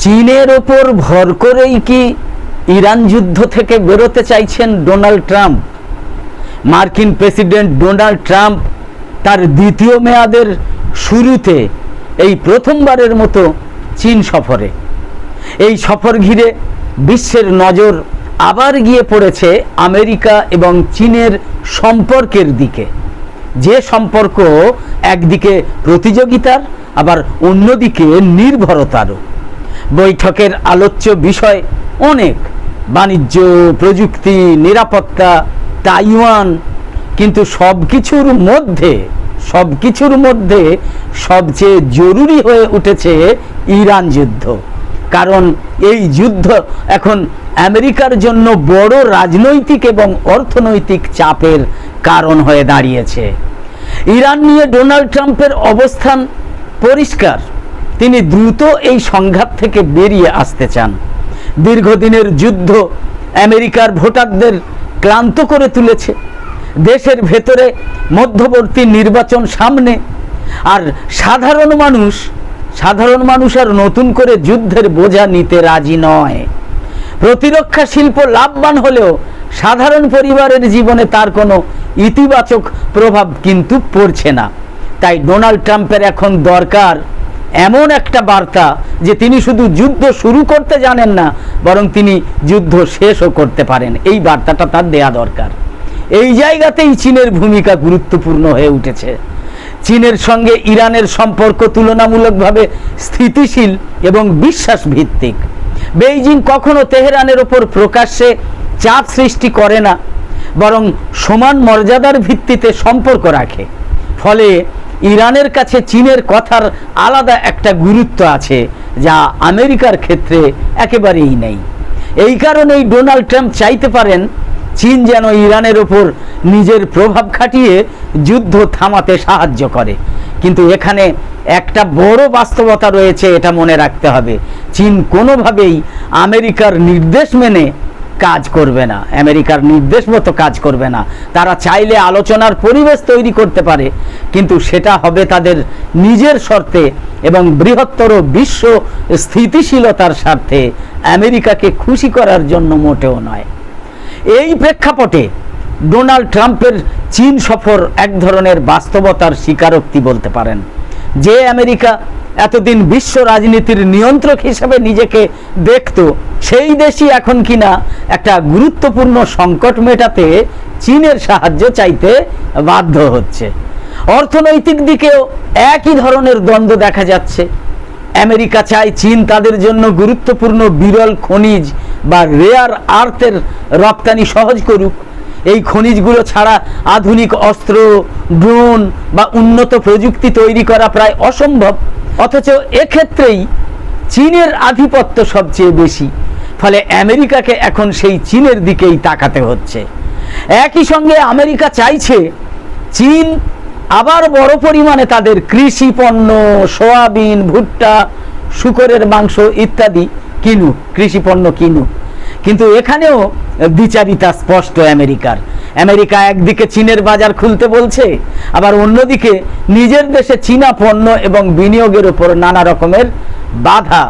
চীনের ওপর ভর করেই কি ইরান যুদ্ধ থেকে বেরোতে চাইছেন ডোনাল্ড ট্রাম্প? মার্কিন প্রেসিডেন্ট ডোনাল্ড ট্রাম্প তার দ্বিতীয় মেয়াদের শুরুতে এই প্রথমবারের মতো চীন সফরে। এই সফর ঘিরে বিশ্বের নজর আবার গিয়ে পড়েছে আমেরিকা এবং চীনের সম্পর্কের দিকে, যে সম্পর্ক একদিকে প্রতিযোগিতার আবার অন্যদিকে নির্ভরতারও। বৈঠকের আলোচ্য বিষয় অনেক, বাণিজ্য, প্রযুক্তি, নিরাপত্তা, তাইওয়ান, কিন্তু সবকিছুর মধ্যে সবচেয়ে জরুরি হয়ে উঠেছে ইরান যুদ্ধ। কারণ এই যুদ্ধ এখন আমেরিকার জন্য বড় রাজনৈতিক এবং অর্থনৈতিক চাপের কারণ হয়ে দাঁড়িয়েছে। ইরান নিয়ে ডোনাল্ড ট্রাম্পের অবস্থান পরিষ্কার, তিনি দ্রুত এই সংঘাত থেকে বেরিয়ে আসতে চান। দীর্ঘদিনের যুদ্ধ আমেরিকার ভোটারদের ক্লান্ত করে তুলেছে। দেশের ভেতরে মধ্যবর্তী নির্বাচন সামনে, আর সাধারণ মানুষ আর নতুন করে যুদ্ধের বোঝা নিতে রাজি নয়। প্রতিরক্ষা শিল্প লাভবান হলেও সাধারণ পরিবারের জীবনে তার কোনো ইতিবাচক প্রভাব কিন্তু পড়ছে না। তাই ডোনাল্ড ট্রাম্পের এখন দরকার এমন একটা বার্তা যে তিনি শুধু যুদ্ধ শুরু করতে জানেন না, বরং তিনি যুদ্ধ শেষও করতে পারেন। এই বার্তাটা তার দেয়া দরকার। এই জায়গাতেই চীনের ভূমিকা গুরুত্বপূর্ণ হয়ে উঠেছে। চীনের সঙ্গে ইরানের সম্পর্ক তুলনামূলকভাবে স্থিতিশীল এবং বিশ্বাস ভিত্তিক। বেইজিং কখনো তেহরানের ওপর প্রকাশ্যে চাপ সৃষ্টি করে না, বরং সমান মর্যাদার ভিত্তিতে সম্পর্ক রাখে। ফলে ইরানের কাছে চীনের কথার আলাদা একটা গুরুত্ব আছে, যা আমেরিকার ক্ষেত্রে একেবারেই নেই। এই কারণেই ডোনাল্ড ট্রাম্প চাইতে পারেন চীন যেন ইরানের ওপর নিজের প্রভাব খাটিয়ে যুদ্ধ থামাতে সাহায্য করে। কিন্তু এখানে একটা বড় বাস্তবতা রয়েছে, এটা মনে রাখতে হবে। চীন কোনোভাবেই আমেরিকার নির্দেশ মেনে কাজ করবে না, আমেরিকার নির্দেশ মতো কাজ করবে না। তারা চাইলে আলোচনার পরিবেশ তৈরি করতে পারে, কিন্তু সেটা হবে তাদের নিজের শর্তে এবং বৃহত্তর বিশ্ব স্থিতিশীলতার স্বার্থে, আমেরিকাকে খুশি করার জন্য মোটেও নয়। এই প্রেক্ষাপটে ডোনাল্ড ট্রাম্পের চীন সফর এক ধরনের বাস্তবতার স্বীকারোক্তি বলতে পারেন। যে আমেরিকা এতদিন বিশ্ব রাজনীতির নিয়ন্ত্রক হিসেবে নিজেকে দেখত, সেই দেশই এখন কিনা একটা গুরুত্বপূর্ণ সংকট মেটাতে চীনের সাহায্য চাইতে বাধ্য হচ্ছে। অর্থনৈতিক দিকেও একই ধরনের দ্বন্দ্ব দেখা যাচ্ছে। আমেরিকা চায় চীন তাদের জন্য গুরুত্বপূর্ণ বিরল খনিজ বা রেয়ার আর্থের রপ্তানি সহজ করুক। এই খনিজগুলো ছাড়া আধুনিক অস্ত্র, ড্রোন বা উন্নত প্রযুক্তি তৈরি করা প্রায় অসম্ভব। অথচ এক্ষেত্রেই চীনের আধিপত্য সবচেয়ে বেশি। ফলে আমেরিকাকে এখন সেই চীনের দিকেই তাকাতে হচ্ছে। একই সঙ্গে আমেরিকা চাইছে চীন আবার বড় পরিমাণে তাদের কৃষি পণ্য, সয়াবিন, ভুট্টা, শূকরের মাংস ইত্যাদি কৃষি পণ্য কিনুক। কিন্তু এখানেও দ্বিচারিতা স্পষ্ট আমেরিকা একদিকে চীনের বাজার খুলতে বলছে, আবার অন্যদিকে নিজের দেশে চীনা পণ্য এবং বিনিয়োগের উপর নানা রকমের বাধা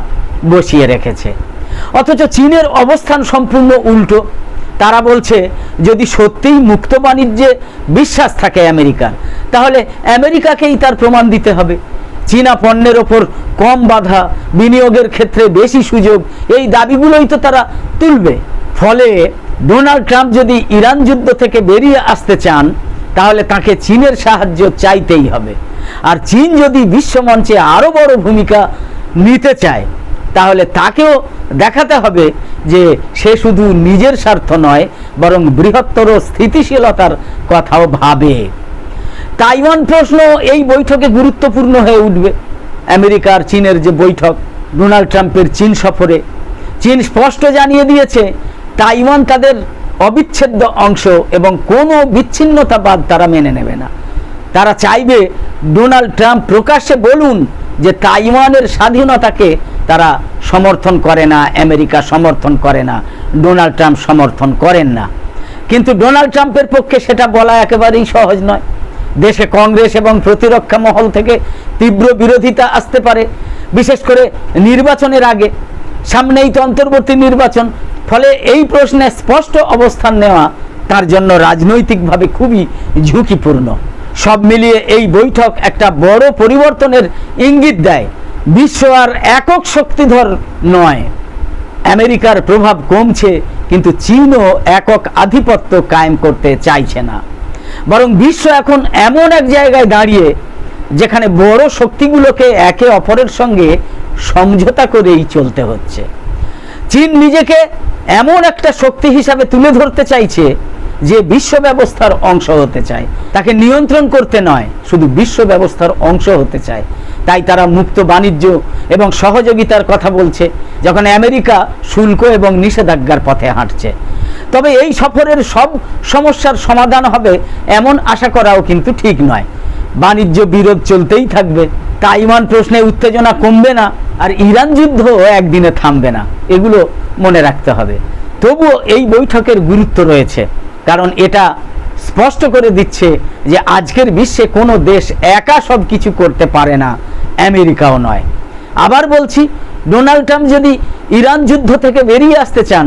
বসিয়ে রেখেছে। অথচ চীনের অবস্থান সম্পূর্ণ উল্টো। তারা বলছে যদি সত্যিই মুক্ত বাণিজ্যে বিশ্বাস থাকে আমেরিকার, তাহলে আমেরিকাকেই তার প্রমাণ দিতে হবে। চীনা পণ্যের ওপর কম বাধা, বিনিয়োগের ক্ষেত্রে বেশি সুযোগ, এই দাবিগুলোই তো তারা তুলবে। ফলে ডোনাল্ড ট্রাম্প যদি ইরান যুদ্ধ থেকে বেরিয়ে আসতে চান, তাহলে তাকে চীনের সাহায্য চাইতেই হবে। আর চীন যদি বিশ্বমঞ্চে আরও বড় ভূমিকা নিতে চায়, তাহলে তাকেও দেখাতে হবে যে সে শুধু নিজের স্বার্থ নয়, বরং বৃহত্তর স্থিতিশীলতার কথাও ভাবে। তাইওয়ান প্রশ্ন এই বৈঠকে গুরুত্বপূর্ণ হয়ে উঠবে। আমেরিকা আর চীনের যে বৈঠক, ডোনাল্ড ট্রাম্পের চীন সফরে চীন স্পষ্ট জানিয়ে দিয়েছে তাইওয়ান তাদের অবিচ্ছেদ্য অংশ এবং কোনো বিচ্ছিন্নতাবাদ তারা মেনে নেবে না। তারা চাইবে ডোনাল্ড ট্রাম্প প্রকাশ্যে বলুন যে তাইওয়ানের স্বাধীনতাকে তারা সমর্থন করে না, আমেরিকা সমর্থন করে না, ডোনাল্ড ট্রাম্প সমর্থন করেন না। কিন্তু ডোনাল্ড ট্রাম্পের পক্ষে সেটা বলা একেবারেই সহজ নয়। দেশে কংগ্রেস এবং প্রতিরক্ষা মহল থেকে তীব্র বিরোধিতা আসতে পারে, বিশেষ করে নির্বাচনের আগে। সামনেই তো অন্তর্বর্তী নির্বাচন, ফলে এই প্রশ্নে স্পষ্ট অবস্থান নেওয়া তার জন্য রাজনৈতিকভাবে খুবই ঝুঁকিপূর্ণ। সব মিলিয়ে এই বৈঠক একটা বড় পরিবর্তনের ইঙ্গিত দেয়। বিশ্ব আর একক শক্তিধর নয়, আমেরিকার প্রভাব কমছে, কিন্তু চীনও একক আধিপত্য কায়েম করতে চাইছে না। বরং বিশ্ব এখন এমন এক জায়গায় দাঁড়িয়ে যেখানে বড় শক্তিগুলোকে একে অপরের সঙ্গে সমঝোতা করেই চলতে হচ্ছে। চীন নিজেকে এমন একটা শক্তি হিসাবে তুলে ধরতে চাইছে যে বিশ্ব ব্যবস্থার অংশ হতে চায়, তাকে নিয়ন্ত্রণ করতে নয়, শুধু বিশ্ব ব্যবস্থার অংশ হতে চায়। তাই তারা মুক্ত বাণিজ্য এবং সহযোগিতার কথা বলছে, যখন আমেরিকা শুল্ক এবং নিষেধাজ্ঞার পথে হাঁটছে। তবে এই সফরের সব সমস্যার সমাধান হবে এমন আশা করাও কিন্তু ঠিক নয়। বাণিজ্য বিরোধ চলতেই থাকবে, তাইওয়ান প্রশ্নে উত্তেজনা কমবে না, আর ইরান যুদ্ধ একদিনে থামবে না, এগুলো মনে রাখতে হবে। তবুও এই বৈঠকের গুরুত্ব রয়েছে, কারণ এটা স্পষ্ট করে দিচ্ছে যে আজকের বিশ্বে কোনো দেশ একা সব কিছু করতে পারে না, আমেরিকাও নয়। আবার বলছি, ডোনাল্ড ট্রাম্প যদি ইরান যুদ্ধ থেকে বেরিয়ে আসতে চান,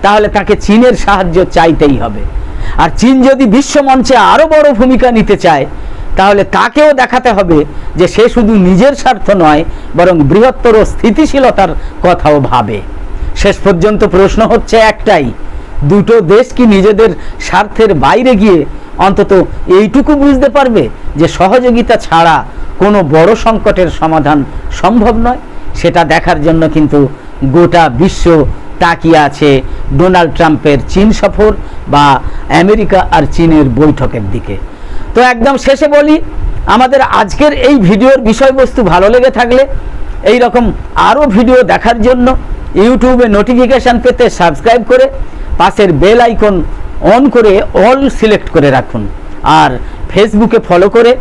তাহলে তাকে চীনের সাহায্য চাইতেই হবে। আর চীন যদি বিশ্বমঞ্চে আরও বড় ভূমিকা নিতে চায়, তাহলে তাকেও দেখাতে হবে যে সে শুধু নিজের স্বার্থ নয়, বরং বৃহত্তর স্থিতিশীলতার কথাও ভাবে। শেষ পর্যন্ত প্রশ্ন হচ্ছে একটাই, দুটো দেশ কি নিজেদের স্বার্থের বাইরে গিয়ে অন্তত এইটুকু বুঝতে পারবে যে সহযোগিতা ছাড়া কোনো বড় সংকটের সমাধান সম্ভব নয়? সেটা দেখার জন্য কিন্তু গোটা বিশ্ব তাকিয়ে আছে ডোনাল্ড ট্রাম্পের চীন সফর বা আমেরিকা আর চীনের বৈঠকের দিকে। তো একদম শেষে বলি, আমাদের আজকের এই ভিডিওর বিষয়বস্তু ভালো লেগে থাকলে এই রকম আরও ভিডিও দেখার জন্য ইউটিউবে নোটিফিকেশান পেতে সাবস্ক্রাইব করে পাশের বেল আইকন অন করে অল সিলেক্ট করে রাখুন। আর ফেসবুকে ফলো করে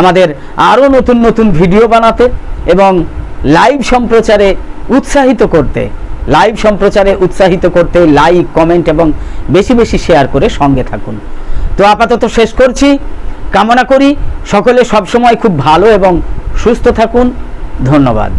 আমাদের আরও নতুন নতুন ভিডিও বানাতে এবং লাইভ সম্প্রচারে উৎসাহিত করতে লাইক, কমেন্ট এবং বেশি বেশি শেয়ার করে সঙ্গে থাকুন। তো আপাতত শেষ করছি। কামনা করি সকলে সবসময় খুব ভালো এবং সুস্থ থাকুন। ধন্যবাদ।